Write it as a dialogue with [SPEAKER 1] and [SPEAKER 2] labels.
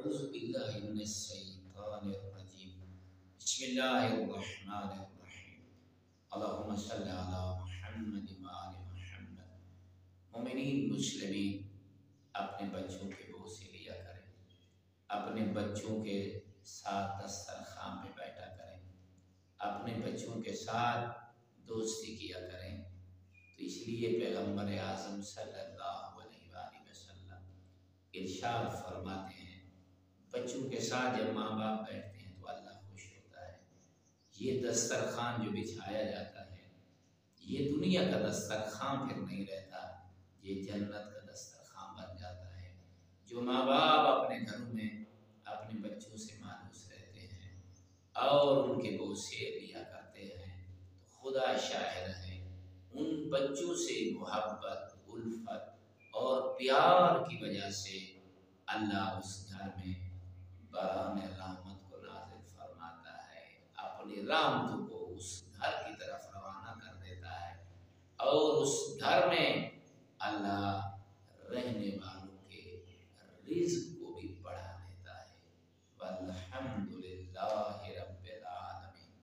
[SPEAKER 1] اعوذ باللہ من الشیطان الرجیم بسم اللہ الرحمن الرحیم اللہم صلی علی محمد وآل محمد۔ مومنین مسلمین اپنے بچوں کے بوسے لیا کریں، اپنے بچوں کے ساتھ دسترخوان پہ بیٹھا کریں، اپنے بچوں کے ساتھ دوستی کیا کریں۔ تو اس لیے پیغمبر اعظم صلی اللہ علیہ وآلہ وسلم ارشاد فرماتے ہیں بچوں کے ساتھ جب ماں باپ بیٹھتے ہیں تو اللہ خوش ہوتا ہے۔ یہ دسترخوان جو بچھایا جاتا ہے یہ دنیا کا دسترخوان پھر نہیں رہتا، یہ جنت کا دسترخوان بن جاتا ہے۔ جو ماں باپ اپنے گھروں میں اپنے بچوں سے مانوس رہتے ہیں اور ان کے بوسے لیا کرتے ہیں تو خدا شاہد ہے ان بچوں سے محبت، الفت اور پیار کی وجہ سے اللہ اس گھر میں باران رحمت کو نازل فرماتا ہے، اپنی رحمتوں کو اس گھر کی طرف روانہ کر دیتا ہے اور اس گھر میں اللہ رہنے والوں کے رزق کو بھی بڑھا دیتا ہے۔ والحمد